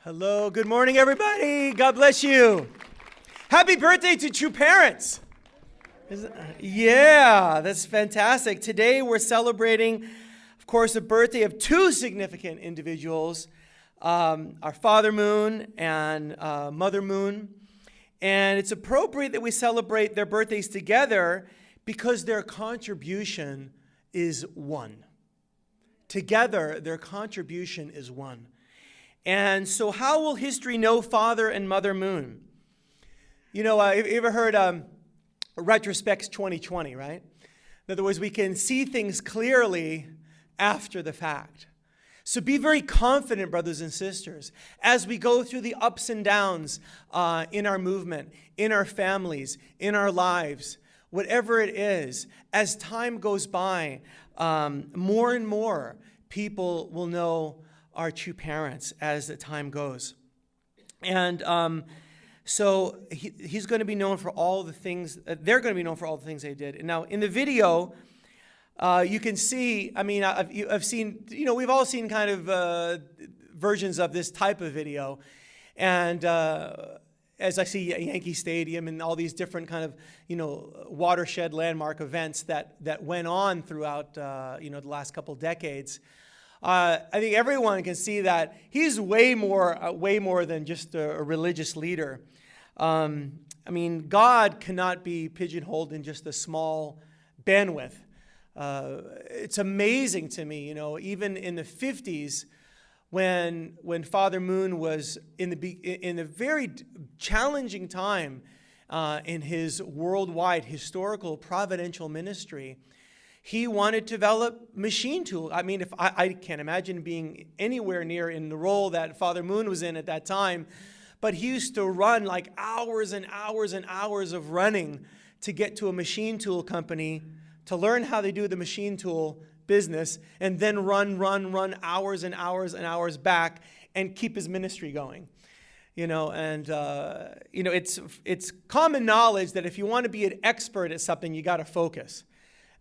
Hello, good morning, everybody. God bless you. Happy birthday to true parents. Yeah, that's fantastic. Today we're celebrating, of course, the birthday of two significant individuals, our Father Moon and Mother Moon. And it's appropriate that we celebrate their birthdays together because their contribution is one. Together, their contribution is one. And so how will history know Father and Mother Moon? You know, you ever heard retrospect's 2020, right? In other words, we can see things clearly after the fact. So be very confident, brothers and sisters, as we go through the ups and downs in our movement, in our families, in our lives, whatever it is. As time goes by, more and more people will know our true parents as the time goes. And so he's going to be known for all the things, they're going to be known for all the things they did. And now in the video, you can see, I mean, I've seen, you know, we've all seen kind of versions of this type of video. And as I see Yankee Stadium and all these different kind of, you know, watershed landmark events that went on throughout, you know, the last couple decades, I think everyone can see that he's way more than just a religious leader. I mean, God cannot be pigeonholed in just a small bandwidth. It's amazing to me, you know, even in the 50s, when Father Moon was in a very challenging time in his worldwide historical providential ministry. He wanted to develop machine tools. I mean, if I can't imagine being anywhere near in the role that Father Moon was in at that time, but he used to run like hours and hours and hours of running to get to a machine tool company to learn how they do the machine tool business, and then run hours and hours and hours back and keep his ministry going. You know, and you know, it's common knowledge that if you want to be an expert at something, you got to focus.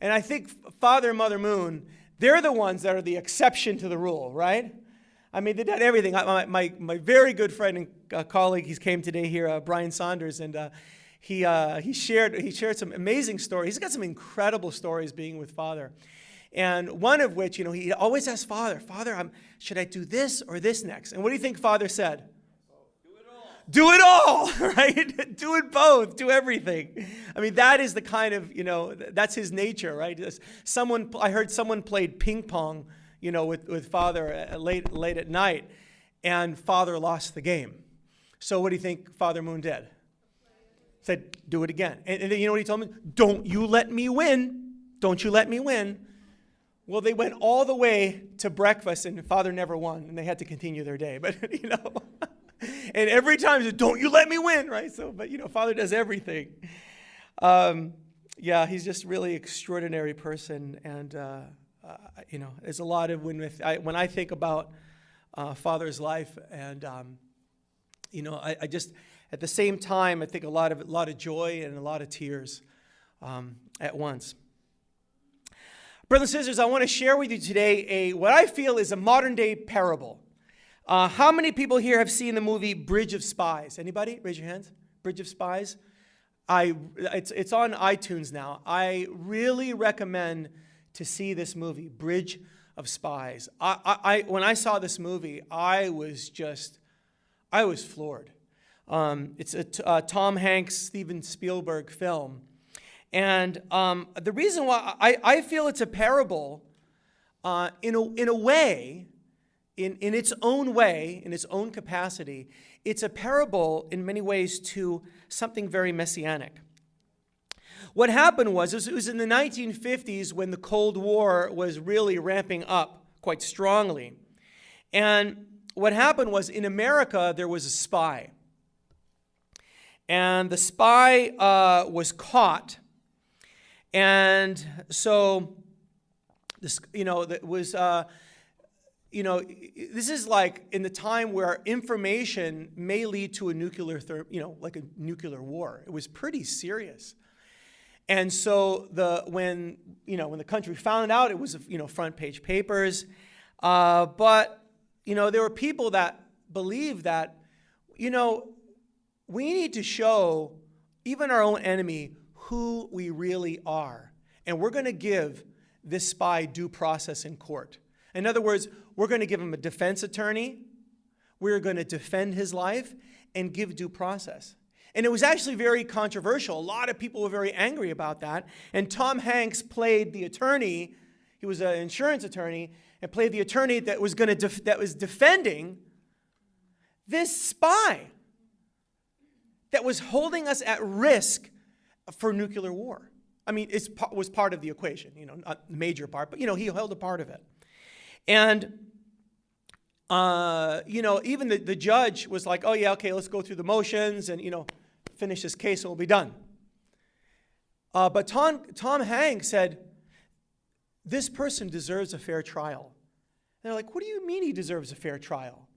And I think Father and Mother Moon, they're the ones that are the exception to the rule, right? I mean, they did everything. My very good friend and colleague, he came today here, Brian Saunders, and he shared some amazing stories. He's got some incredible stories being with Father. And one of which, you know, he always asks Father, should I do this or this next? And what do you think Father said? Do it all, right? Do it both. Do everything. I mean, that is the kind of, you know, that's his nature, right? I heard someone played ping pong, you know, with Father late at night, and Father lost the game. So what do you think Father Moon did? Said, do it again. And then you know what he told me? Don't you let me win. Don't you let me win. Well, they went all the way to breakfast, and Father never won, and they had to continue their day. But, you know... And every time he said, don't you let me win, right? So, but, you know, Father does everything. Yeah, he's just really extraordinary person. And, you know, there's a lot of, when I think about Father's life and, you know, I just, at the same time, I think a lot of joy and a lot of tears at once. Brothers and sisters, I want to share with you today what I feel is a modern day parable. How many people here have seen the movie Bridge of Spies? Anybody? Raise your hands. Bridge of Spies. It's on iTunes now. I really recommend to see this movie, Bridge of Spies. When I saw this movie, I was floored. It's a Tom Hanks, Steven Spielberg film. And the reason why I feel it's a parable, in a way, in its own way, in its own capacity, it's a parable in many ways to something very messianic. What happened was, it was in the 1950s when the Cold War was really ramping up quite strongly. And what happened was, in America, there was a spy. And the spy was caught. And so, this, you know, that was... you know, this is like in the time where information may lead to a like a nuclear war. It was pretty serious. And so when the country found out, it was, front page papers. But, there were people that believe that, we need to show even our own enemy who we really are. And we're going to give this spy due process in court. In other words, we're going to give him a defense attorney. We're going to defend his life and give due process. And it was actually very controversial. A lot of people were very angry about that. And Tom Hanks played the attorney. He was an insurance attorney and played the attorney that was defending this spy that was holding us at risk for nuclear war. I mean, it was part of the equation, not the major part, but, he held a part of it. And, even the judge was like, oh, yeah, okay, let's go through the motions and, finish this case and we'll be done. But Tom Hanks said, this person deserves a fair trial. And they're like, what do you mean he deserves a fair trial?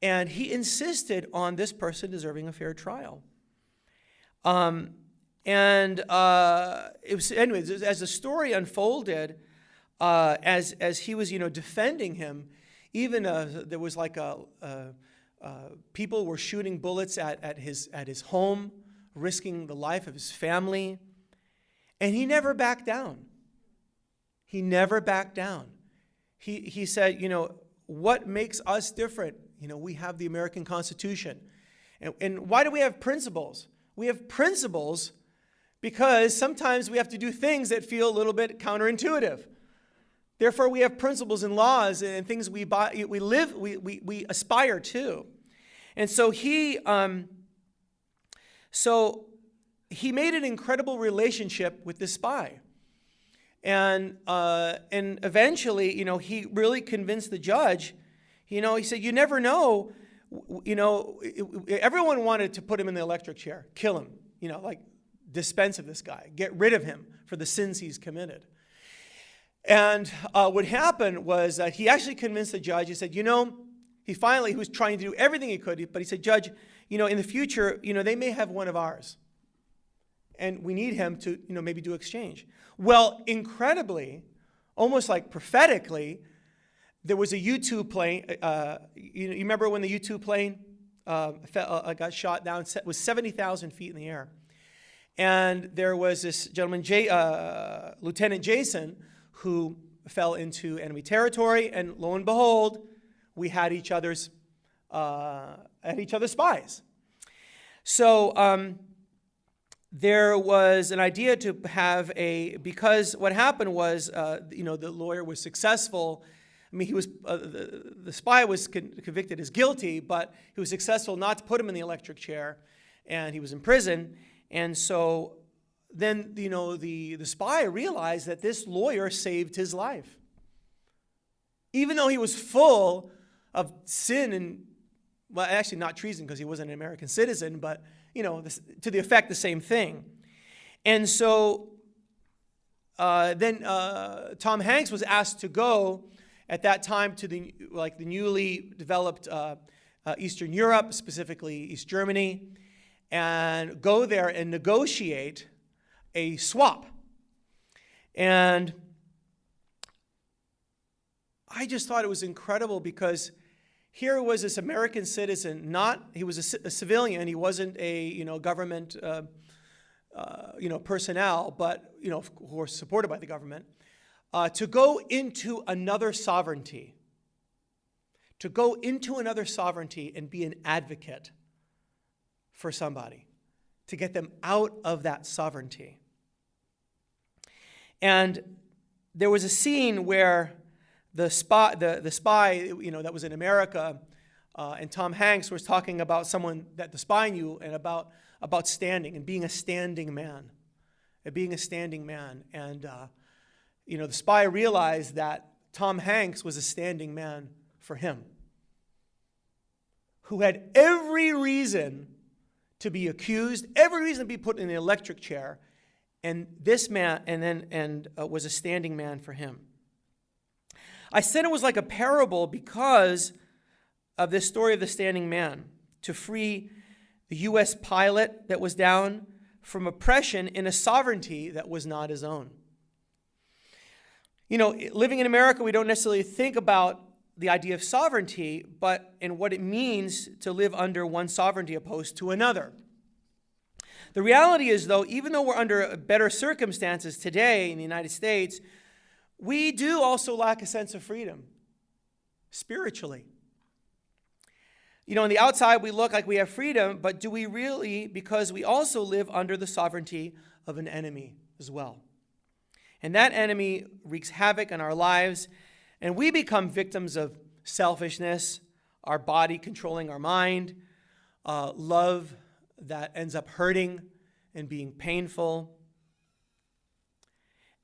And he insisted on this person deserving a fair trial. It was, anyways, as the story unfolded, as he was, defending him, even there was like people were shooting bullets at his home, risking the life of his family, and he never backed down. He never backed down. He said, what makes us different? We have the American Constitution. And why do we have principles? We have principles because sometimes we have to do things that feel a little bit counterintuitive. Therefore, we have principles and laws and things we aspire to. And so he made an incredible relationship with this spy. And eventually, he really convinced the judge. He said, you never know. Everyone wanted to put him in the electric chair, kill him, like dispense of this guy, get rid of him for the sins he's committed. And what happened was that he actually convinced the judge. He said, he was trying to do everything he could, but he said, Judge, in the future, they may have one of ours. And we need him to, maybe do exchange. Well, incredibly, almost like prophetically, there was a U-2 plane. You remember when the U-2 plane got shot down? It was 70,000 feet in the air. And there was this gentleman, Lieutenant Jason, who fell into enemy territory. And lo and behold, we had each other's spies. So there was an idea to have because what happened was, the lawyer was successful. I mean, the spy was convicted as guilty, but he was successful not to put him in the electric chair, and he was in prison. And so then, the spy realized that this lawyer saved his life. Even though he was full of sin and, well, actually not treason because he wasn't an American citizen, but, to the effect the same thing. And so then Tom Hanks was asked to go at that time to the newly developed Eastern Europe, specifically East Germany, and go there and negotiate a swap. And I just thought it was incredible because here was this American citizen, he was a civilian, he wasn't a government personnel, but of course supported by the government, to go into another sovereignty, and be an advocate for somebody, to get them out of that sovereignty. And there was a scene where the spy, that was in America, and Tom Hanks was talking about someone that the spy knew, and about standing and being a standing man, And the spy realized that Tom Hanks was a standing man for him, who had every reason to be accused, every reason to be put in the electric chair, and this man was a standing man for him. I said it was like a parable because of this story of the standing man to free the U.S. pilot that was down from oppression in a sovereignty that was not his own. Living in America, we don't necessarily think about the idea of sovereignty, but in what it means to live under one sovereignty opposed to another. The reality is, though, even though we're under better circumstances today in the United States, we do also lack a sense of freedom spiritually. You know, on the outside, we look like we have freedom, but do we really? Because we also live under the sovereignty of an enemy as well. And that enemy wreaks havoc in our lives, and we become victims of selfishness, our body controlling our mind, love that ends up hurting and being painful.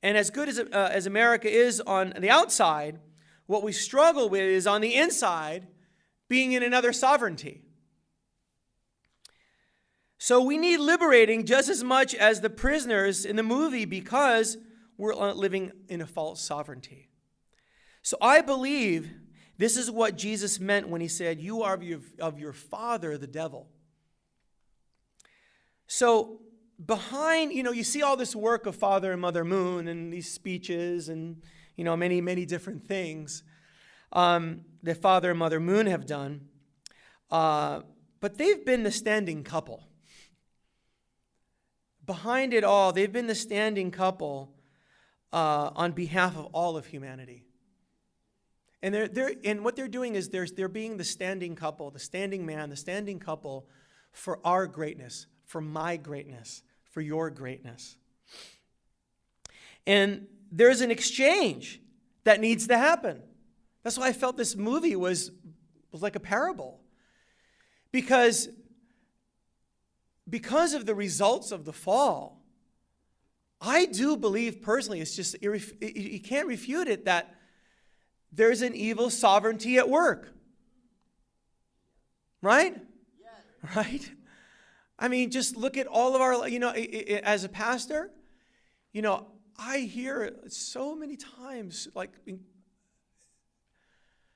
And as good as America is on the outside, what we struggle with is on the inside, being in another sovereignty. So we need liberating just as much as the prisoners in the movie because we're living in a false sovereignty. So I believe this is what Jesus meant when he said, "You are of your father, the devil." So behind, you see all this work of Father and Mother Moon and these speeches and, many, many different things that Father and Mother Moon have done. But they've been the standing couple. Behind it all, they've been the standing couple on behalf of all of humanity. And and what they're doing is they're being the standing couple, the standing man, the standing couple for our greatness, for my greatness, for your greatness. And there's an exchange that needs to happen. That's why I felt this movie was like a parable. Because of the results of the fall, I do believe personally, it's just, you can't refute it, that there's an evil sovereignty at work. Right? Yes. Right? I mean, just look at all of our, as a pastor, I hear so many times,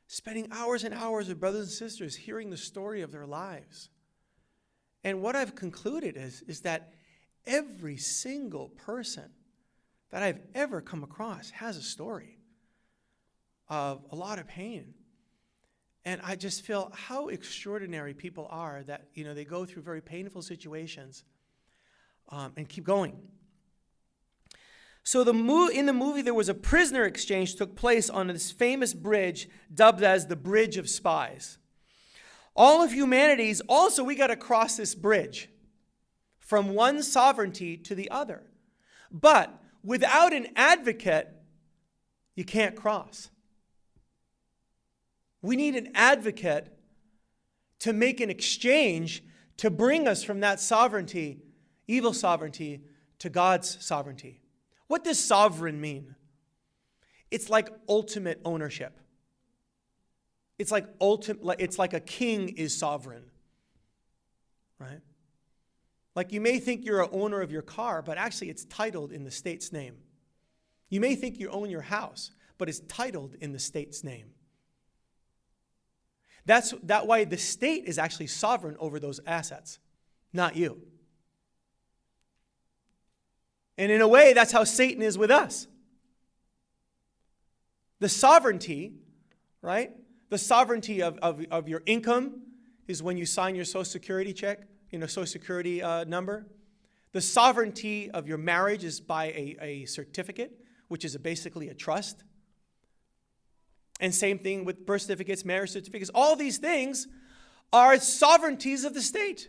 spending hours and hours with brothers and sisters hearing the story of their lives. And what I've concluded is that every single person that I've ever come across has a story of a lot of pain. And I just feel how extraordinary people are that, they go through very painful situations and keep going. So in the movie, there was a prisoner exchange took place on this famous bridge dubbed as the Bridge of Spies. All of humanity's also, we got to cross this bridge from one sovereignty to the other. But without an advocate, you can't cross. We need an advocate to make an exchange to bring us from that sovereignty, evil sovereignty, to God's sovereignty. What does sovereign mean? It's like ultimate ownership. It's like a king is sovereign, right? Like you may think you're an owner of your car, but actually it's titled in the state's name. You may think you own your house, but it's titled in the state's name. That's why the state is actually sovereign over those assets, not you. And in a way, that's how Satan is with us. The sovereignty, right? The sovereignty of your income is when you sign your Social Security check, Social Security number. The sovereignty of your marriage is by a certificate, which is basically a trust. And same thing with birth certificates, marriage certificates. All these things are sovereignties of the state.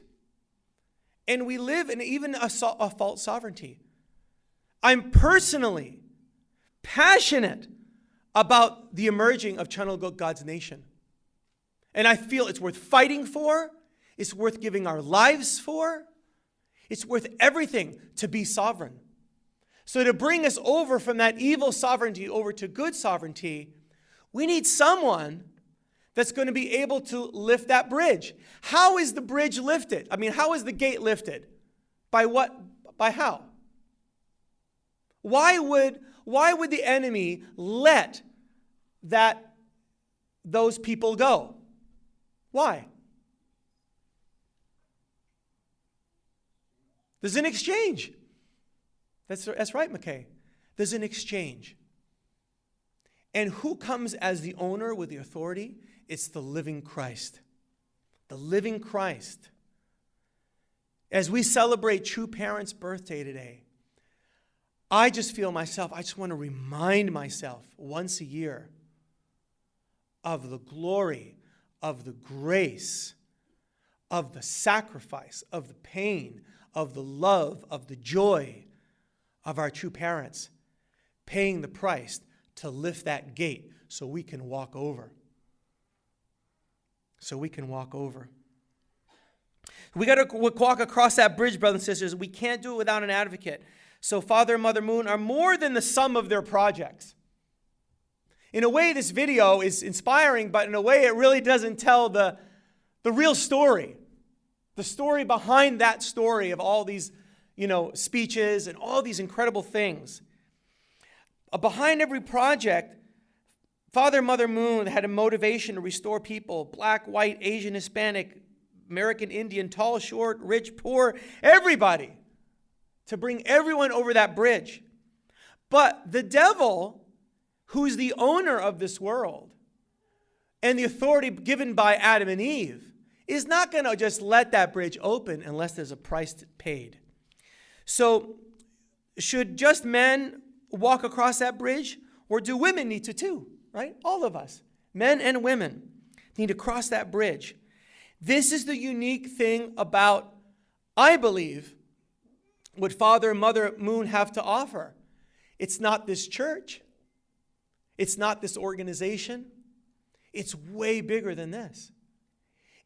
And we live in even a false sovereignty. I'm personally passionate about the emerging of Channel God's nation. And I feel it's worth fighting for. It's worth giving our lives for. It's worth everything to be sovereign. So to bring us over from that evil sovereignty over to good sovereignty, we need someone that's going to be able to lift that bridge. How is the bridge lifted? I mean, how is the gate lifted? By what? By how? Why would the enemy let those people go? Why? There's an exchange. That's right, McKay. There's an exchange. And who comes as the owner with the authority? It's the living Christ. The living Christ. As we celebrate True Parents' birthday today, I just want to remind myself once a year of the glory, of the grace, of the sacrifice, of the pain, of the love, of the joy of our true parents, paying the price to lift that gate so we can walk over. So we can walk over. We got to walk across that bridge, brothers and sisters. We can't do it without an advocate. So Father and Mother Moon are more than the sum of their projects. In a way, this video is inspiring, but in a way, it really doesn't tell the real story. The story behind that story of all these, speeches and all these incredible things. Behind every project, Father and Mother Moon had a motivation to restore people, black, white, Asian, Hispanic, American, Indian, tall, short, rich, poor, everybody, to bring everyone over that bridge. But the devil, who's the owner of this world and the authority given by Adam and Eve, is not going to just let that bridge open unless there's a price paid. So should just men walk across that bridge, or do women need to too, right? All of us, men and women, need to cross that bridge. This is the unique thing about, I believe, what Father and Mother Moon have to offer. It's not this church. It's not this organization. It's way bigger than this.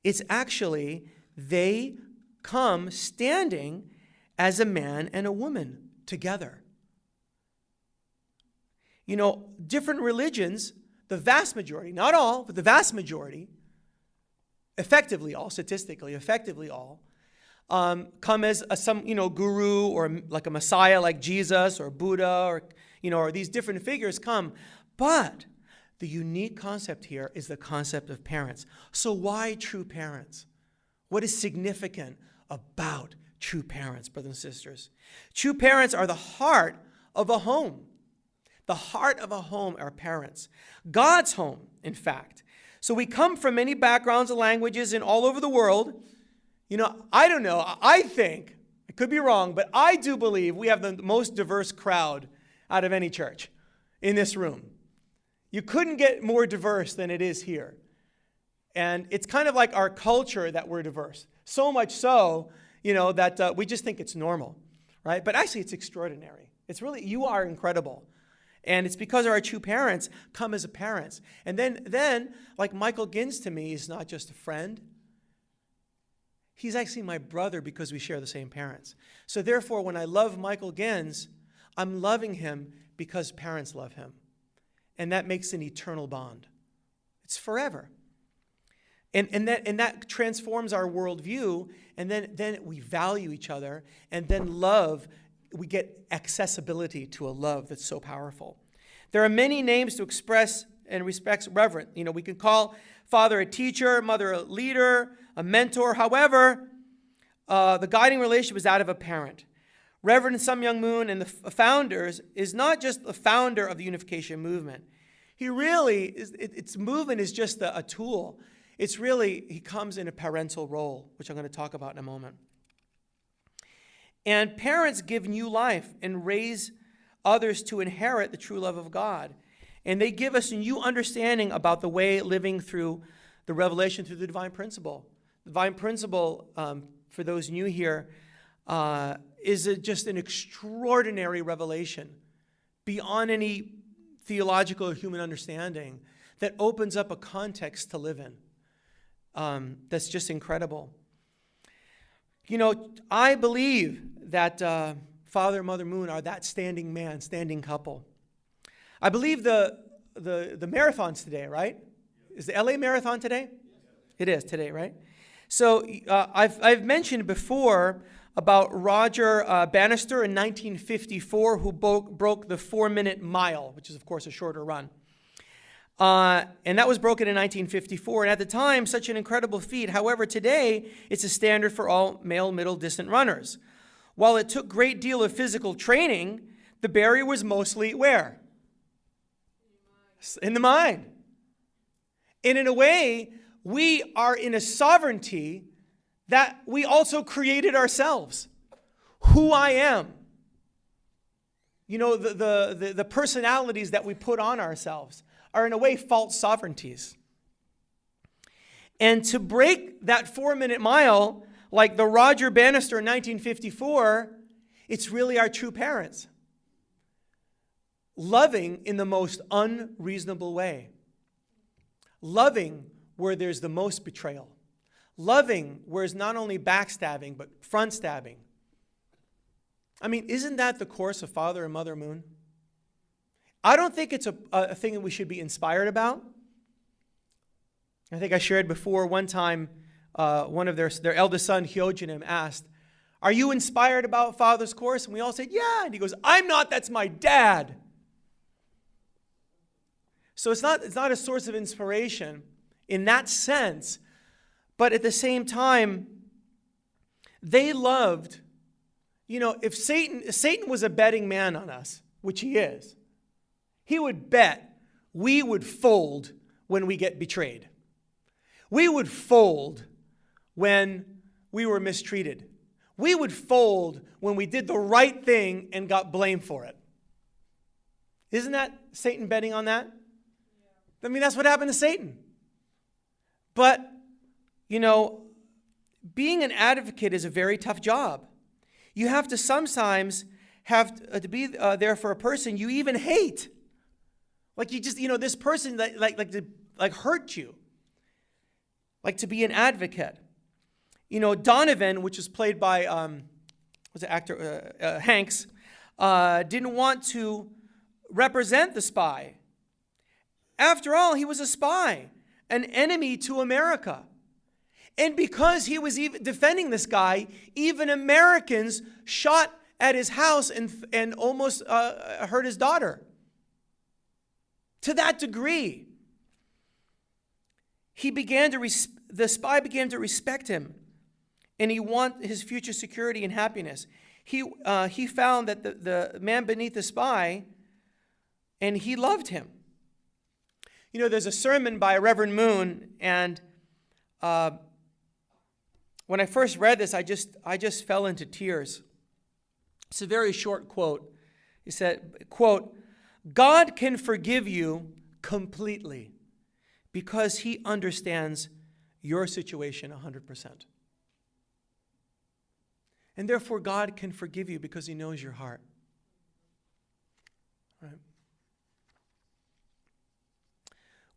It's actually, they come standing as a man and a woman together. Different religions, the vast majority, not all, but the vast majority, statistically effectively all, come as some guru or like a Messiah like Jesus or Buddha or these different figures come. But the unique concept here is the concept of parents. So why true parents? What is significant about true parents, brothers and sisters? True parents are the heart of a home. The heart of a home are parents. God's home, in fact. So we come from many backgrounds and languages and all over the world. I don't know. I think, I could be wrong, but I do believe we have the most diverse crowd out of any church in this room. You couldn't get more diverse than it is here. And it's kind of like our culture that we're diverse. So much so, that we just think it's normal, right? But actually, it's extraordinary. It's really, you are incredible. And it's because our true parents come as parents. And then, like Michael Gins to me is not just a friend. He's actually my brother because we share the same parents. So therefore, when I love Michael Gins, I'm loving him because parents love him. And that makes an eternal bond. It's forever. And that transforms our worldview, and then we value each other, and then love, we get accessibility to a love that's so powerful. There are many names to express and respect reverence. We can call father a teacher, mother a leader, a mentor. However, the guiding relationship is that of a parent. Reverend Sun Myung Moon and the founders is not just the founder of the unification movement. He really is. Its movement is just a tool. It's really, he comes in a parental role, which I'm going to talk about in a moment. And parents give new life and raise others to inherit the true love of God. And they give us a new understanding about the way living through the revelation through the divine principle. The divine principle, for those new here, is just an extraordinary revelation beyond any theological or human understanding that opens up a context to live in. That's just incredible. I believe that Father and Mother Moon are that standing couple. I believe the marathon's today, right? Is the LA Marathon today? It is today, right? So I've mentioned before about Roger Bannister in 1954, who broke the 4-minute mile, which is, of course, a shorter run. And that was broken in 1954. And at the time, such an incredible feat. However, today, it's a standard for all male middle distance runners. While it took a great deal of physical training, the barrier was mostly where? In the mind. And in a way, we are in a sovereignty that we also created ourselves. Who I am. You know, the personalities that we put on ourselves are in a way false sovereignties. And to break that 4-minute mile, like the Roger Bannister in 1954, it's really our true parents. Loving in the most unreasonable way. Loving where there's the most betrayal. Loving where it's not only backstabbing, but front stabbing. I mean, isn't that the course of Father and Mother Moon? I don't think it's a thing that we should be inspired about. I think I shared before one time, one of their eldest son, Hyojinim, asked, "Are you inspired about Father's course?" And we all said, "Yeah." And he goes, "I'm not, that's my dad." So it's not a source of inspiration in that sense, but at the same time, they loved, you know, if Satan was a betting man on us, which he is, he would bet we would fold when we get betrayed. We would fold when we were mistreated. We would fold when we did the right thing and got blamed for it. Isn't that Satan betting on that? I mean, that's what happened to Satan. But, you know, being an advocate is a very tough job. You have to sometimes have to be there for a person you even hate. Like you just, you know, this person that like hurt you. Like to be an advocate. You know, Donovan, which was played by, was the actor Hanks, didn't want to represent the spy. After all, he was a spy, an enemy to America. And because he was even defending this guy, even Americans shot at his house and almost hurt his daughter. To that degree. The spy began to respect him, and he wanted his future security and happiness. He found that the man beneath the spy, and he loved him. You know, there's a sermon by Reverend Moon, and when I first read this, I just fell into tears. It's a very short quote. He said, quote, "God can forgive you completely because he understands your situation 100%. And therefore, God can forgive you because he knows your heart." Right?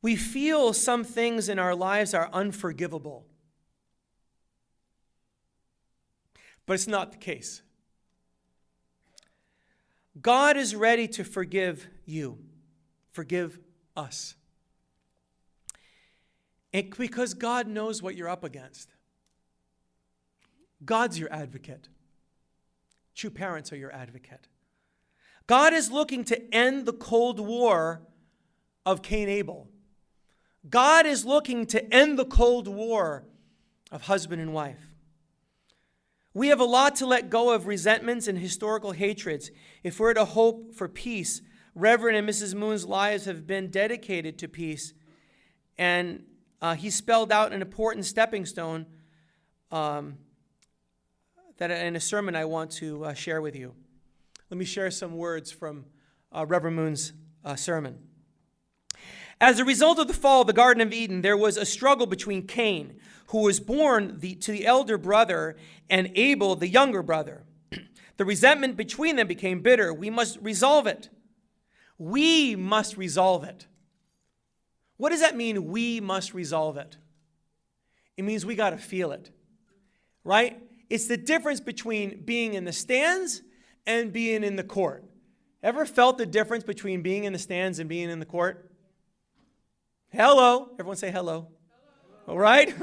We feel some things in our lives are unforgivable. But it's not the case. God is ready to forgive you, forgive us. And because God knows what you're up against. God's your advocate. True parents are your advocate. God is looking to end the Cold War of Cain-Abel. God is looking to end the Cold War of husband and wife. We have a lot to let go of resentments and historical hatreds if we're to hope for peace. Reverend and Mrs. Moon's lives have been dedicated to peace, and he spelled out an important stepping stone that in a sermon I want to share with you. Let me share some words from Reverend Moon's sermon. As a result of the fall of the Garden of Eden, there was a struggle between Cain, who was born to the elder brother, and Abel, the younger brother. The resentment between them became bitter. We must resolve it. We must resolve it. What does that mean, we must resolve it? It means we got to feel it, right? It's the difference between being in the stands and being in the court. Ever felt the difference between being in the stands and being in the court? Hello. Everyone say hello. Hello. All right?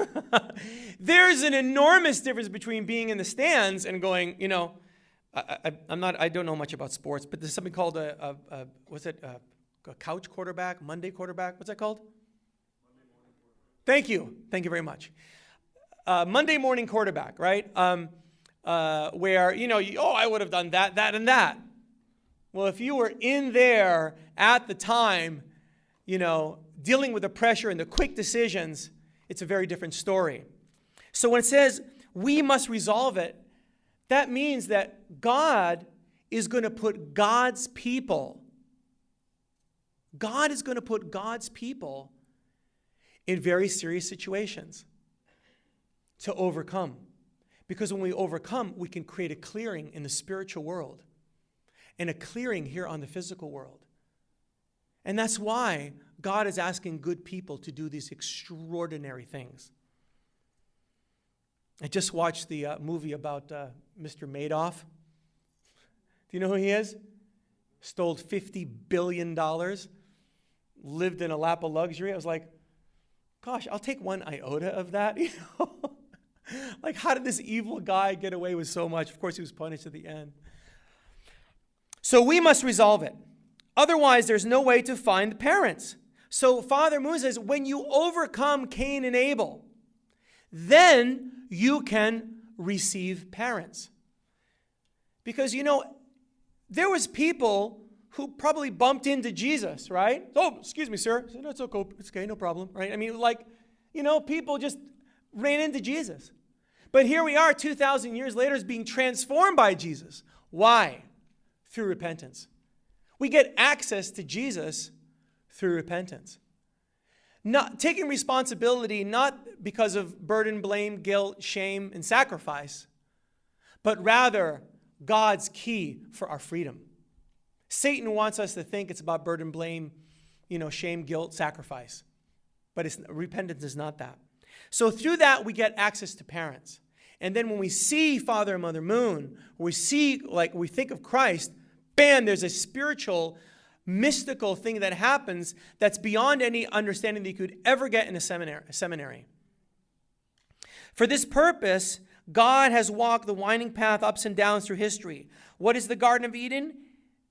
There's an enormous difference between being in the stands and going, you know, I don't know much about sports, but there's something called a couch quarterback, Monday quarterback. What's that called? Thank you. Thank you very much. Monday morning quarterback, right? Where, you know, I would have done that, and that. Well, if you were in there at the time dealing with the pressure and the quick decisions, it's a very different story. So when it says we must resolve it, that means that God is going to put God's people in very serious situations to overcome. Because when we overcome, we can create a clearing in the spiritual world and a clearing here on the physical world. And that's why God is asking good people to do these extraordinary things. I just watched the movie about Mr. Madoff. Do you know who he is? Stole $50 billion, lived in a lap of luxury. I was like, gosh, I'll take one iota of that, Like, how did this evil guy get away with so much? Of course, he was punished at the end. So we must resolve it. Otherwise, there's no way to find the parents. So Father Moon says, when you overcome Cain and Abel, then you can receive parents. Because, there was people who probably bumped into Jesus, right? Oh, excuse me, sir. I said, no, it's okay, no problem, right? I mean, people just ran into Jesus. But here we are 2,000 years later is being transformed by Jesus. Why? Through repentance. We get access to Jesus through repentance. Not taking responsibility, not because of burden, blame, guilt, shame, and sacrifice, but rather God's key for our freedom. Satan wants us to think it's about burden, blame, shame, guilt, sacrifice. But repentance is not that. So through that, we get access to parents. And then when we see Father and Mother Moon, we think of Christ, bam, there's a spiritual, mystical thing that happens that's beyond any understanding that you could ever get in a seminary. For this purpose, God has walked the winding path ups and downs through history. What is the Garden of Eden?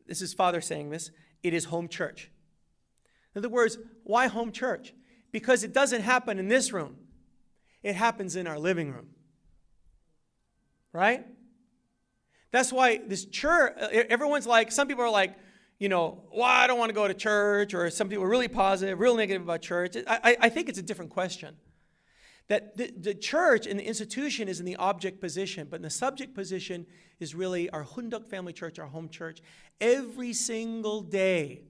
This is Father saying this. It is home church. In other words, why home church? Because it doesn't happen in this room. It happens in our living room. Right? That's why this church, everyone's like, some people are like, I don't want to go to church, or some people are really positive, real negative about church. I think it's a different question. That the church and the institution is in the object position, but in the subject position is really our Hunduk family church, our home church. Every single day,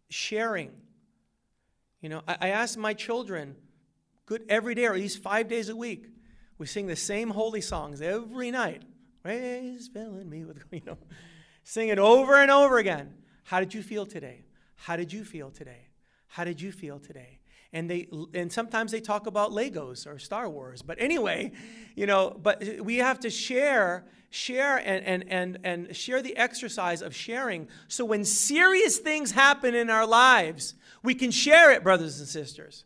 sharing. I ask my children, every day, or at least 5 days a week, we sing the same holy songs every night. Praise filling me with, sing it over and over again. How did you feel today? How did you feel today? How did you feel today? And sometimes they talk about Legos or Star Wars. But anyway, but we have to share and share the exercise of sharing. So when serious things happen in our lives, we can share it, brothers and sisters.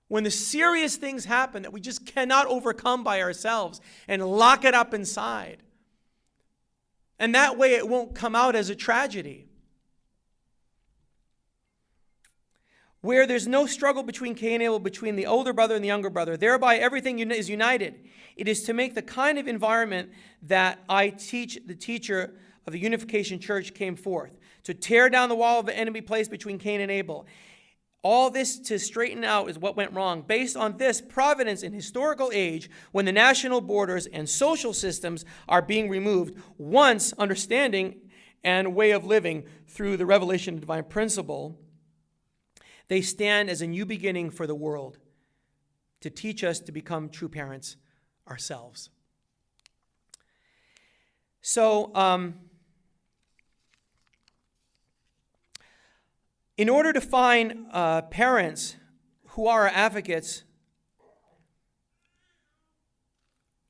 When the serious things happen that we just cannot overcome by ourselves and lock it up inside. And that way it won't come out as a tragedy. Where there's no struggle between Cain and Abel, between the older brother and the younger brother, thereby everything is united. It is to make the kind of environment that I teach, the teacher of the Unification Church came forth, to tear down the wall of the enemy placed between Cain and Abel. All this to straighten out is what went wrong. Based on this providence in historical age, when the national borders and social systems are being removed, once understanding and way of living through the revelation of divine principle, they stand as a new beginning for the world to teach us to become true parents ourselves. So, in order to find parents who are our advocates,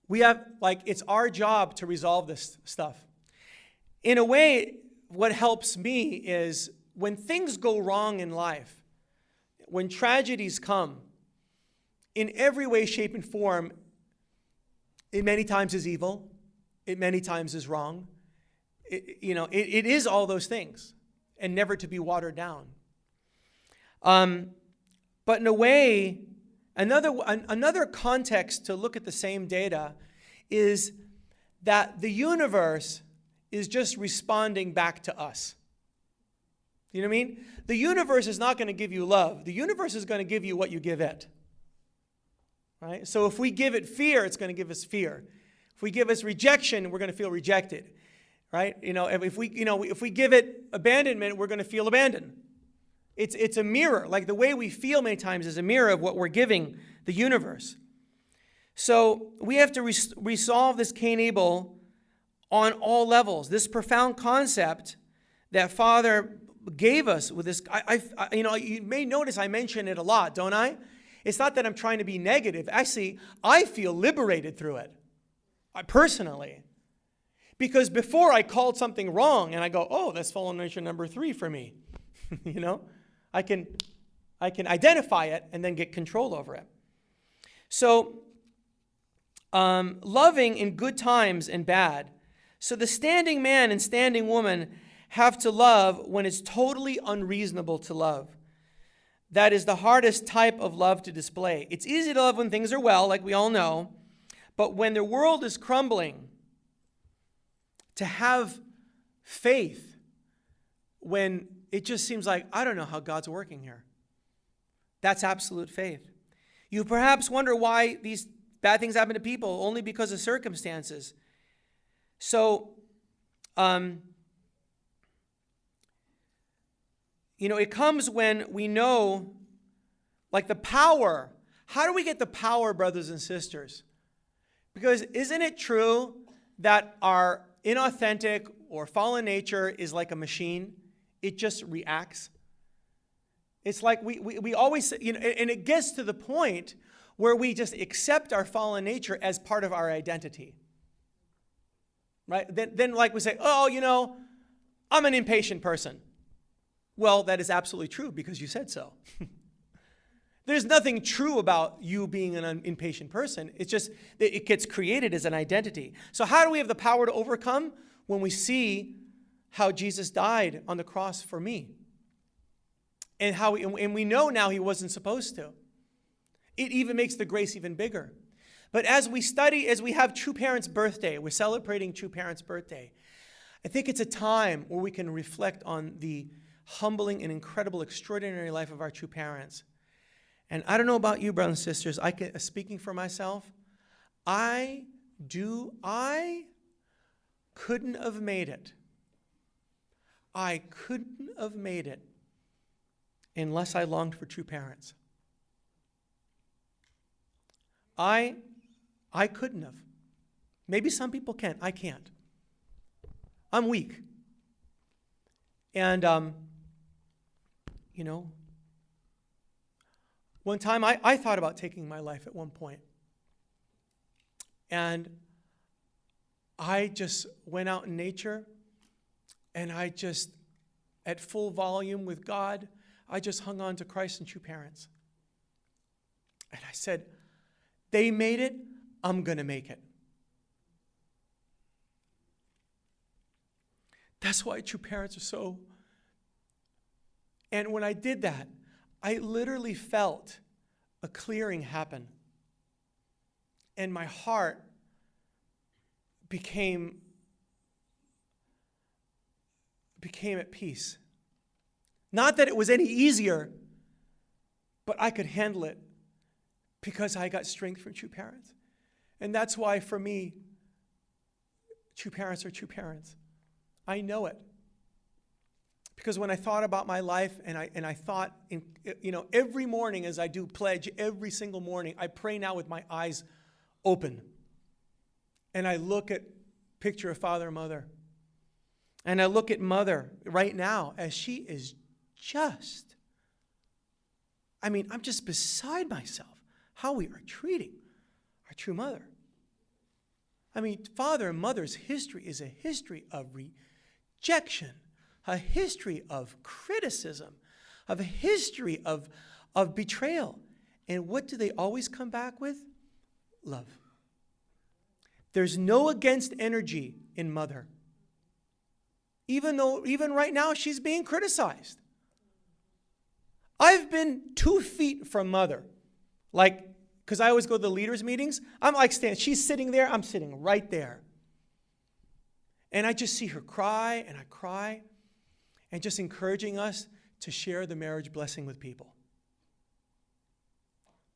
we have, it's our job to resolve this stuff. In a way, what helps me is when things go wrong in life, when tragedies come, in every way, shape, and form, it many times is evil, it many times is wrong. It is all those things, and never to be watered down. But in a way, another context to look at the same data is that the universe is just responding back to us. You know what I mean? The universe is not going to give you love. The universe is going to give you what you give it. Right? So if we give it fear, it's going to give us fear. If we give us rejection, we're going to feel rejected. Right? If we give it abandonment, we're going to feel abandoned. It's a mirror. Like the way we feel many times is a mirror of what we're giving the universe. So we have to resolve this Cain-Abel on all levels. This profound concept that Father gave us with this, you may notice I mention it a lot, don't I? It's not that I'm trying to be negative. Actually, I feel liberated through it, personally. Because before I called something wrong and I go, oh, that's fallen nature number 3 for me. I can identify it and then get control over it. So, loving in good times and bad. So the standing man and standing woman have to love when it's totally unreasonable to love. That is the hardest type of love to display. It's easy to love when things are well, like we all know, but when the world is crumbling, to have faith when it just seems like, I don't know how God's working here. That's absolute faith. You perhaps wonder why these bad things happen to people, only because of circumstances. So, it comes when we know, like the power. How do we get the power, brothers and sisters? Because isn't it true that our inauthentic or fallen nature is like a machine? It just reacts. It's like we always, and it gets to the point where we just accept our fallen nature as part of our identity. Right? Then like we say, oh, I'm an impatient person. Well, that is absolutely true because you said so. There's nothing true about you being an impatient person. It's just that it gets created as an identity. So how do we have the power to overcome? When we see how Jesus died on the cross for me. And we know now he wasn't supposed to. It even makes the grace even bigger. But as we have True Parents' birthday, we're celebrating True Parents' birthday, I think it's a time where we can reflect on the humbling and incredible, extraordinary life of our true parents. And I don't know about you, brothers and sisters, speaking for myself, I couldn't have made it. I couldn't have made it unless I longed for true parents. I couldn't have. Maybe some people can. I can't. I'm weak. And, one time I thought about taking my life at one point. And I just went out in nature and I just, at full volume with God, I just hung on to Christ and True Parents. And I said, they made it, I'm going to make it. That's why True Parents are so. And when I did that, I literally felt a clearing happen. And my heart became at peace. Not that it was any easier, but I could handle it because I got strength from True Parents. And that's why, for me, True Parents are True Parents. I know it. Because when I thought about my life and I thought, every morning as I do pledge, every single morning, I pray now with my eyes open. And I look at picture of father and mother. And I look at mother right now as she is just, I'm just beside myself how we are treating our true mother. Father and mother's history is a history of rejection, a history of criticism, of a history of betrayal. And what do they always come back with? Love. There's no against energy in mother. Even right now she's being criticized. I've been 2 feet from mother. Because I always go to the leaders' meetings. I'm she's sitting there, I'm sitting right there. And I just see her cry, and I cry. and just encouraging us to share the marriage blessing with people.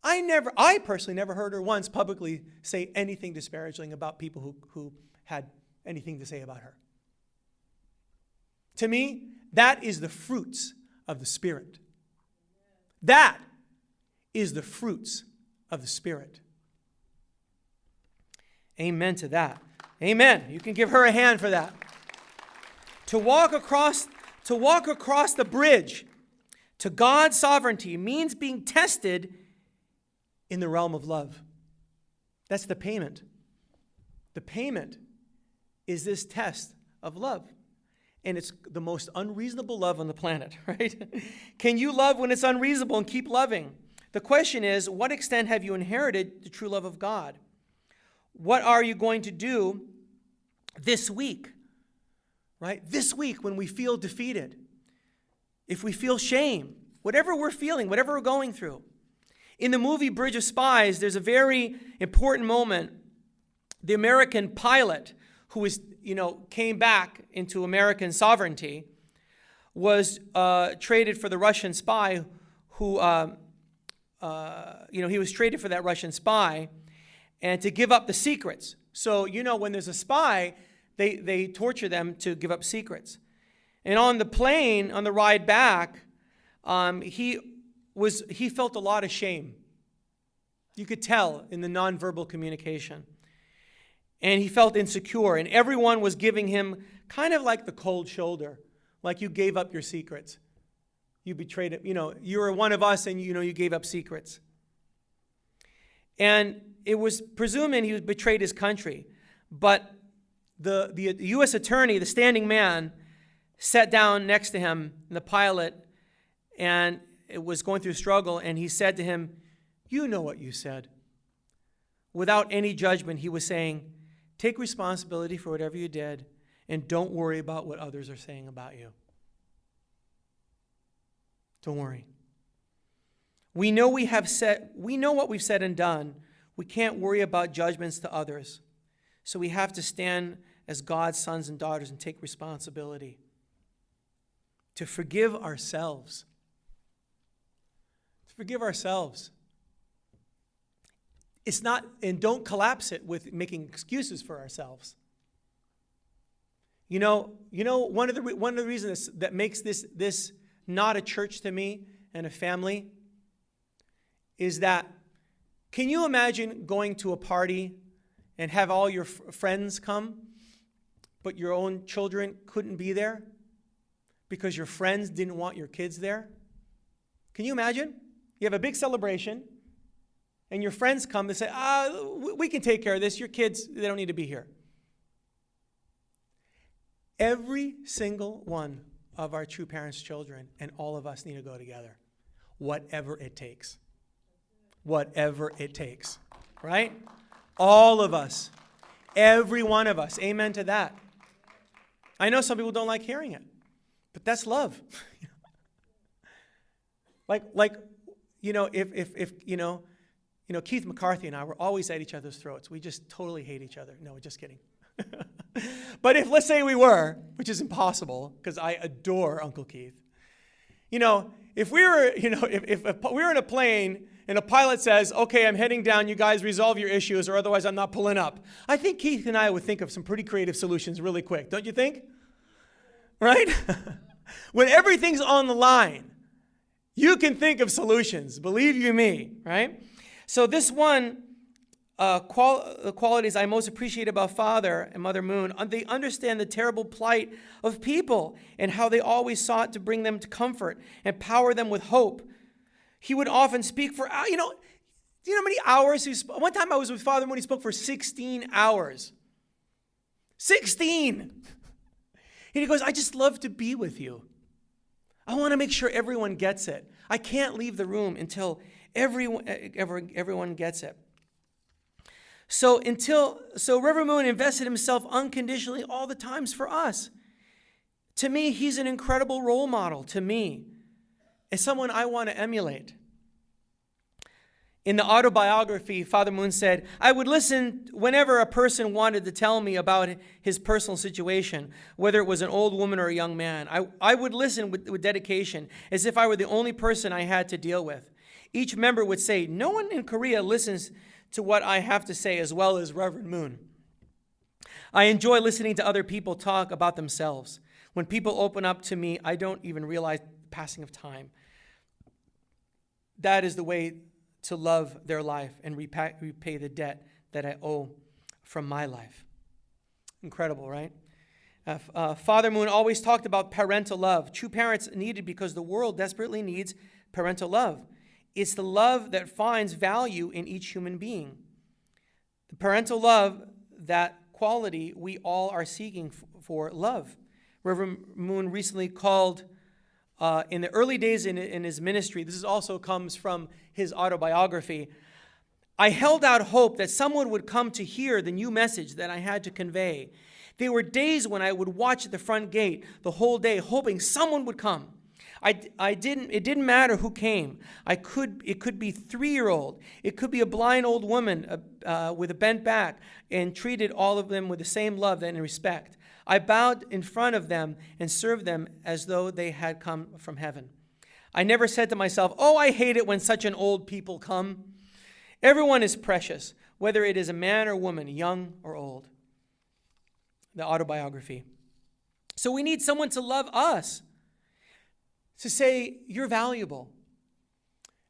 I personally never heard her once publicly say anything disparaging about people who had anything to say about her. To me, that is the fruits of the Spirit. That is the fruits of the Spirit. Amen to that. Amen. You can give her a hand for that. To walk across the bridge to God's sovereignty means being tested in the realm of love. That's the payment. The payment is this test of love. And it's the most unreasonable love on the planet, right? Can you love when it's unreasonable and keep loving? The question is, what extent have you inherited the true love of God? What are you going to do this week, right? This week when we feel defeated, if we feel shame, whatever we're feeling, whatever we're going through. In the movie Bridge of Spies, there's a very important moment. The American pilot who came back into American sovereignty was traded for the Russian spy who, he was traded for that Russian spy and to give up the secrets. So, when there's a spy, they torture them to give up secrets. And on the plane, on the ride back, he felt a lot of shame. You could tell in the nonverbal communication. And he felt insecure, and everyone was giving him kind of like the cold shoulder, like you gave up your secrets. You betrayed it. You were one of us, and you gave up secrets. And it was presuming he betrayed his country. But the U.S. attorney, the standing man, sat down next to him, the pilot, and it was going through a struggle, and he said to him, "You know what you said." Without any judgment, he was saying, take responsibility for whatever you did, and don't worry about what others are saying about you. Don't worry. We know what we've said and done. We can't worry about judgments to others. So we have to stand as God's sons and daughters and take responsibility to forgive ourselves. To forgive ourselves. It's not, and don't collapse it with making excuses for ourselves. One of the reasons that makes this not a church to me and a family is that, can you imagine going to a party and have all your friends come, but your own children couldn't be there because your friends didn't want your kids there? Can you imagine? You have a big celebration, and your friends come and say, we can take care of this. Your kids, they don't need to be here. Every single one of our true parents' children and all of us need to go together. Whatever it takes. Whatever it takes. Right? All of us. Every one of us. Amen to that. I know some people don't like hearing it, but that's love. if Keith McCarthy and I were always at each other's throats. We just totally hate each other. No, just kidding. But if, let's say we were, which is impossible, because I adore Uncle Keith. If we were, if we were in a plane and a pilot says, okay, I'm heading down, you guys resolve your issues or otherwise I'm not pulling up. I think Keith and I would think of some pretty creative solutions really quick, don't you think? Right? When everything's on the line, you can think of solutions, believe you me, right? So this one, the qualities I most appreciate about Father and Mother Moon, they understand the terrible plight of people and how they always sought to bring them to comfort, empower them with hope. He would often speak for, do you know how many hours? One time I was with Father Moon, he spoke for 16 hours. 16! And he goes, I just love to be with you. I want to make sure everyone gets it. I can't leave the room until everyone gets it. So Reverend Moon invested himself unconditionally all the times for us. To me, he's an incredible role model to me. As someone I want to emulate. In the autobiography, Father Moon said, I would listen whenever a person wanted to tell me about his personal situation, whether it was an old woman or a young man. I would listen with dedication, as if I were the only person I had to deal with. Each member would say, no one in Korea listens to what I have to say as well as Reverend Moon. I enjoy listening to other people talk about themselves. When people open up to me, I don't even realize the passing of time. That is the way to love their life and repay the debt that I owe from my life. Incredible, right? Father Moon always talked about parental love. True parents needed because the world desperately needs parental love. It's the love that finds value in each human being. The parental love, that quality we all are seeking for love. Reverend Moon recently called, in the early days in his ministry, this also comes from his autobiography, I held out hope that someone would come to hear the new message that I had to convey. There were days when I would watch at the front gate the whole day, hoping someone would come. It didn't matter who came. It could be 3-year-old. It could be a blind old woman with a bent back, and treated all of them with the same love and respect. I bowed in front of them and served them as though they had come from heaven. I never said to myself, oh, I hate it when such an old people come. Everyone is precious, whether it is a man or woman, young or old. The autobiography. So we need someone to love us, to say, you're valuable.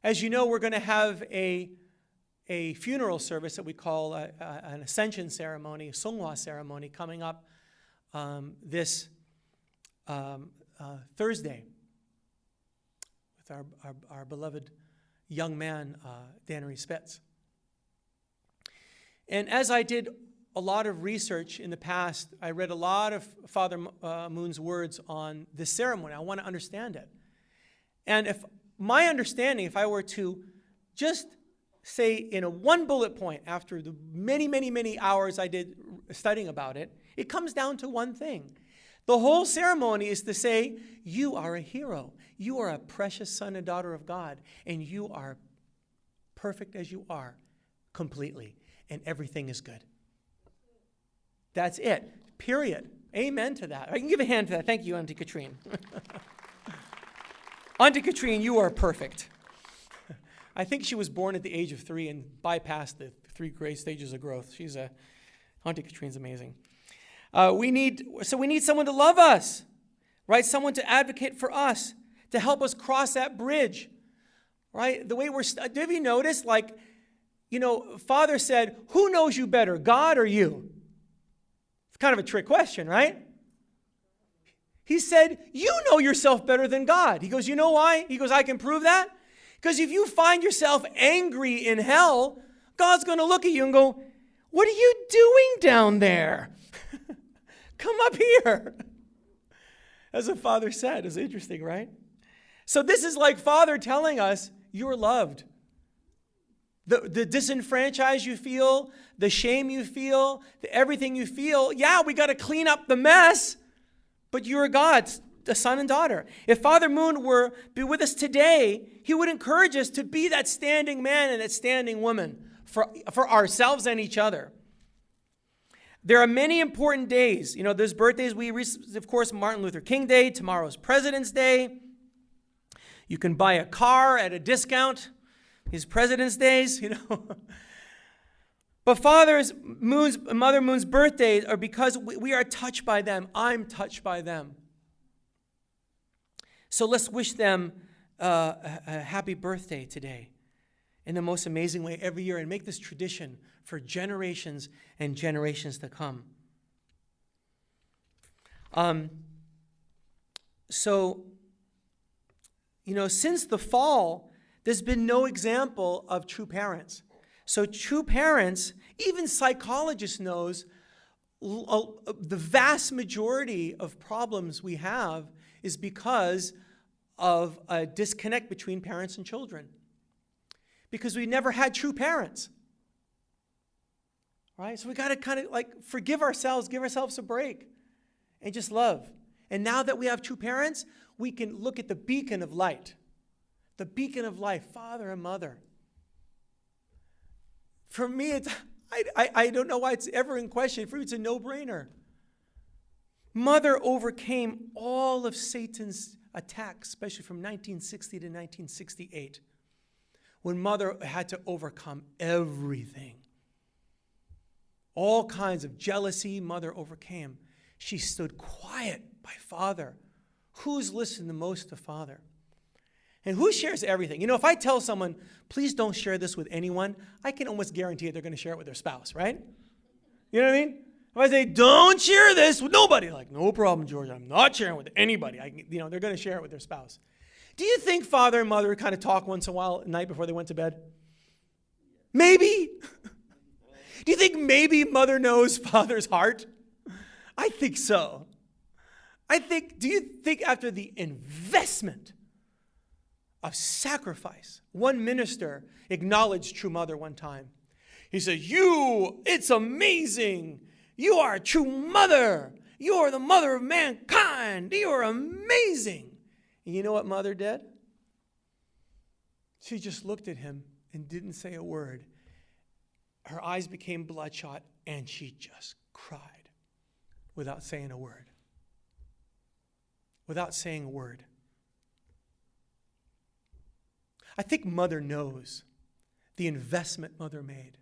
As you know, we're going to have a funeral service that we call an ascension ceremony, a Songhwa ceremony, coming up this Thursday with our beloved young man, Dannery Spitz. And as I did a lot of research in the past, I read a lot of Father Moon's words on this ceremony. I want to understand it. And if my understanding, if I were to just say in a one bullet point after the many, many, many hours I did studying about it, it comes down to one thing. The whole ceremony is to say, you are a hero. You are a precious son and daughter of God, and you are perfect as you are, completely, and everything is good. That's it, period. Amen to that. I can give a hand to that. Thank you, Auntie Katrine. Auntie Katrine, you are perfect. I think she was born at the age of 3 and bypassed the 3 great stages of growth. Auntie Katrine's amazing. We need someone to love us, right? Someone to advocate for us, to help us cross that bridge, right? The way have you noticed, Father said, who knows you better, God or you? It's kind of a trick question, right? He said, you know yourself better than God. He goes, you know why? He goes, I can prove that. Because if you find yourself angry in hell, God's going to look at you and go, what are you doing down there? Come up here. As the Father said. It's interesting, right? So this is like Father telling us, you're loved. The disenfranchised you feel, the shame you feel, everything you feel, yeah, we got to clean up the mess, but you're God's the son and daughter. If Father Moon were be with us today, he would encourage us to be that standing man and that standing woman for ourselves and each other. There are many important days. There's birthdays. Of course, Martin Luther King Day. Tomorrow's President's Day. You can buy a car at a discount. His President's Days, But Mother Moon's birthdays are because we are touched by them. I'm touched by them. So let's wish them a happy birthday today in the most amazing way every year and make this tradition for generations and generations to come. Since the fall, there's been no example of true parents. So true parents, even psychologists knows, the vast majority of problems we have is because of a disconnect between parents and children. Because we never had true parents. Right? So we got to kind of forgive ourselves, give ourselves a break, and just love. And now that we have true parents, we can look at the beacon of light. The beacon of life, father and mother. For me, I don't know why it's ever in question. For me, it's a no-brainer. Mother overcame all of Satan's attacks, especially from 1960 to 1968, when Mother had to overcome everything. All kinds of jealousy, Mother overcame. She stood quiet by Father. Who's listened the most to Father? And who shares everything? You know, if I tell someone, please don't share this with anyone, I can almost guarantee they're going to share it with their spouse, right? You know what I mean? If I say, don't share this with nobody, like, no problem, George, I'm not sharing with anybody. They're going to share it with their spouse. Do you think Father and Mother kind of talk once in a while at night before they went to bed? Maybe. Do you think maybe Mother knows Father's heart? I think so. Do you think after the investment of sacrifice, one minister acknowledged True Mother one time. He said, it's amazing. You are a true mother. You are the mother of mankind. You are amazing. And you know what Mother did? She just looked at him and didn't say a word. Her eyes became bloodshot, and she just cried without saying a word. Without saying a word. I think Mother knows the investment Mother made.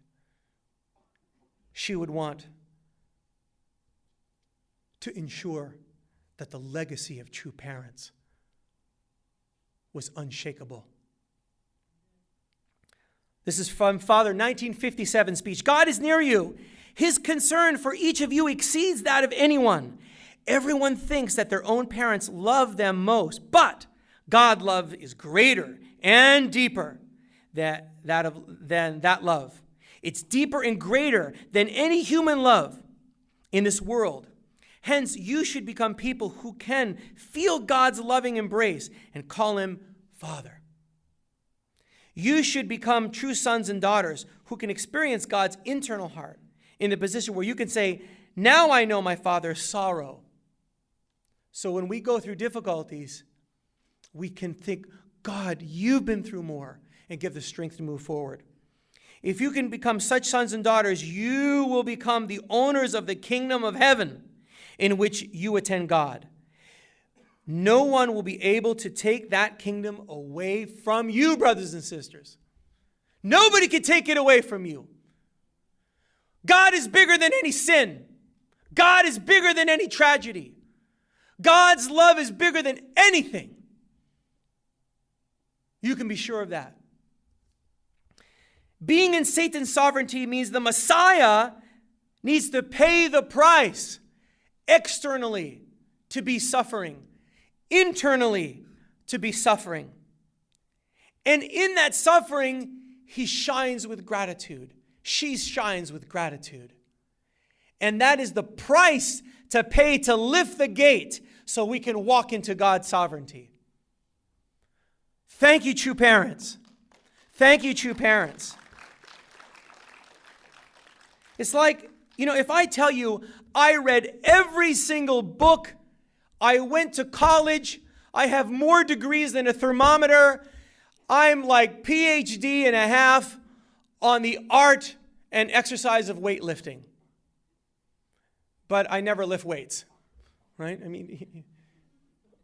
She would want to ensure that the legacy of true parents was unshakable. This is from Father 1957 speech. God is near you. His concern for each of you exceeds that of anyone. Everyone thinks that their own parents love them most, but God's love is greater and deeper than that love. It's deeper and greater than any human love in this world. Hence, you should become people who can feel God's loving embrace and call him Father. You should become true sons and daughters who can experience God's internal heart in the position where you can say, now I know my Father's sorrow. So when we go through difficulties, we can think, God, you've been through more, and give the strength to move forward. If you can become such sons and daughters, you will become the owners of the kingdom of heaven in which you attend God. No one will be able to take that kingdom away from you, brothers and sisters. Nobody can take it away from you. God is bigger than any sin. God is bigger than any tragedy. God's love is bigger than anything. You can be sure of that. Being in Satan's sovereignty means the Messiah needs to pay the price externally to be suffering, internally to be suffering. And in that suffering, he shines with gratitude. She shines with gratitude. And that is the price to pay to lift the gate so we can walk into God's sovereignty. Thank you, true parents. Thank you, true parents. It's like, if I tell you I read every single book, I went to college, I have more degrees than a thermometer, I'm like PhD and a half on the art and exercise of weightlifting. But I never lift weights, right?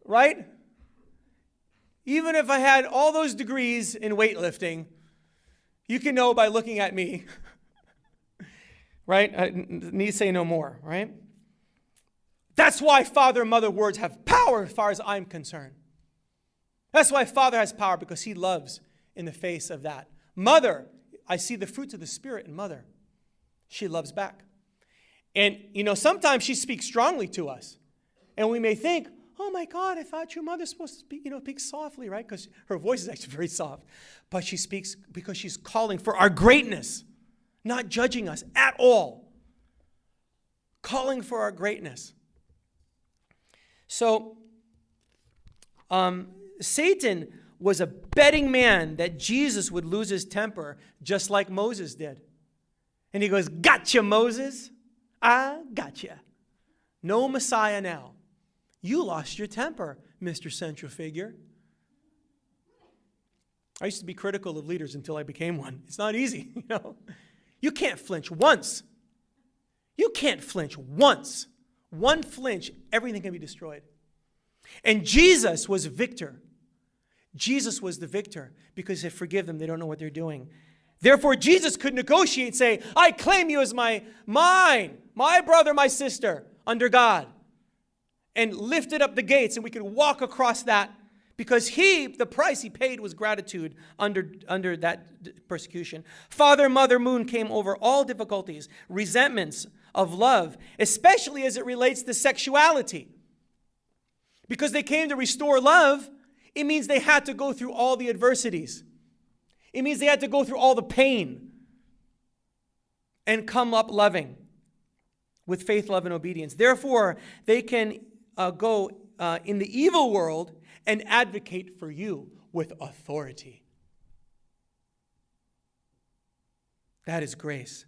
Right? Even if I had all those degrees in weightlifting, you can know by looking at me, right? I need to say no more, right? That's why Father and Mother words have power as far as I'm concerned. That's why Father has power, because he loves in the face of that. Mother, I see the fruits of the Spirit in Mother. She loves back. And, sometimes she speaks strongly to us. And we may think, oh my God, I thought your mother's supposed to speak softly, right? Because her voice is actually very soft. But she speaks because she's calling for our greatness, not judging us at all. Calling for our greatness. So, Satan was a betting man that Jesus would lose his temper just like Moses did. And he goes, gotcha, Moses. I gotcha. No Messiah now. You lost your temper, Mr. Central Figure. I used to be critical of leaders until I became one. It's not easy, You can't flinch once. You can't flinch once. One flinch, everything can be destroyed. And Jesus was victor. Jesus was the victor because he said, forgive them, they don't know what they're doing. Therefore, Jesus could negotiate and say, I claim you as my brother, my sister, under God. And lifted up the gates, and we could walk across that because the price he paid was gratitude under that persecution. Father, Mother Moon came over all difficulties, resentments of love, especially as it relates to sexuality. Because they came to restore love, it means they had to go through all the adversities. It means they had to go through all the pain and come up loving with faith, love, and obedience. Therefore, they can go in the evil world and advocate for you with authority. That is grace.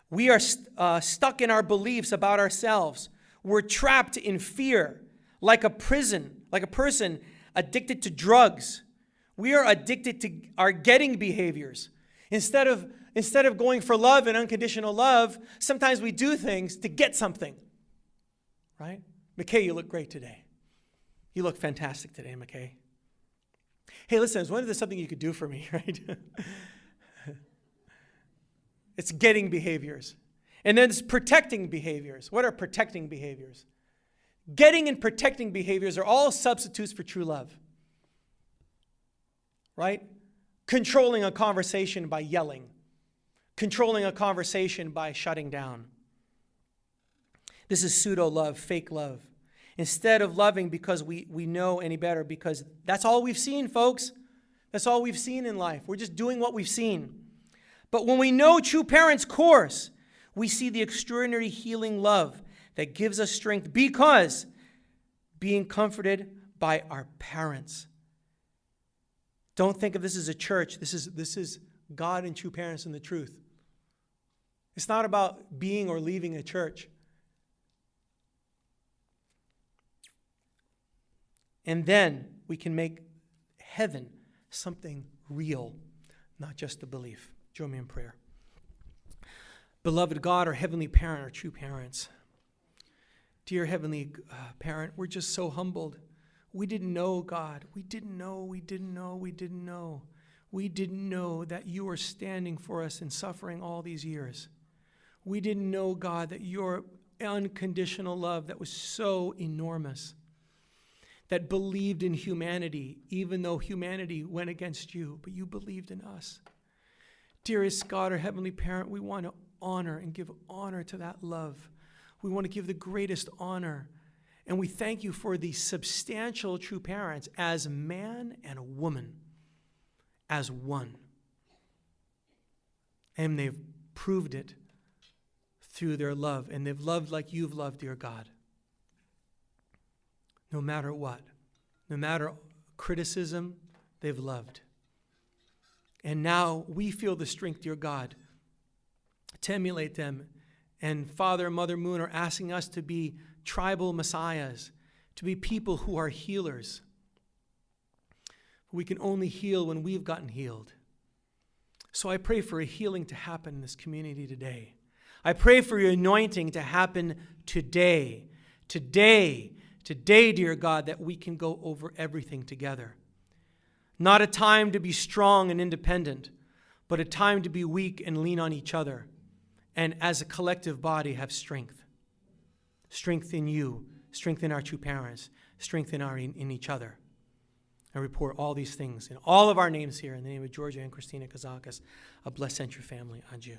We are stuck in our beliefs about ourselves. We're trapped in fear, like a person addicted to drugs. We are addicted to our getting behaviors. Instead of going for love and unconditional love, sometimes we do things to get something. Right? McKay, you look great today. You look fantastic today, McKay. Hey, listen, I was wondering if there's something you could do for me, right? It's getting behaviors. And then it's protecting behaviors. What are protecting behaviors? Getting and protecting behaviors are all substitutes for true love. Right? Controlling a conversation by yelling. Controlling a conversation by shutting down. This is pseudo-love, fake love. Instead of loving because we know any better, because that's all we've seen, folks. That's all we've seen in life. We're just doing what we've seen. But when we know true parents' course, we see the extraordinary healing love that gives us strength because being comforted by our parents. Don't think of this as a church. This is God and true parents and the truth. It's not about being or leaving a church. And then we can make heaven something real, not just a belief. Join me in prayer. Beloved God, our heavenly parent, our true parents. Dear heavenly parent, we're just so humbled. We didn't know, God. We didn't know that you were standing for us in suffering all these years. We didn't know, God, that your unconditional love that was so enormous, that believed in humanity, even though humanity went against you, but you believed in us. Dearest God, our heavenly parent, we want to honor and give honor to that love. We want to give the greatest honor. And we thank you for the substantial true parents as a man and a woman, as one. And they've proved it through their love. And they've loved like you've loved, dear God. No matter what, no matter criticism, they've loved. And now we feel the strength, dear God, to emulate them. And Father and Mother Moon are asking us to be tribal messiahs, to be people who are healers. We can only heal when we've gotten healed. So I pray for a healing to happen in this community today. I pray for your anointing to happen today. Today, dear God, that we can go over everything together. Not a time to be strong and independent, but a time to be weak and lean on each other. And as a collective body, have strength. Strength in you, strength in our true parents, strength in each other. I report all these things in all of our names here in the name of Georgia and Christina Kazakis, a blessed Century family, on you.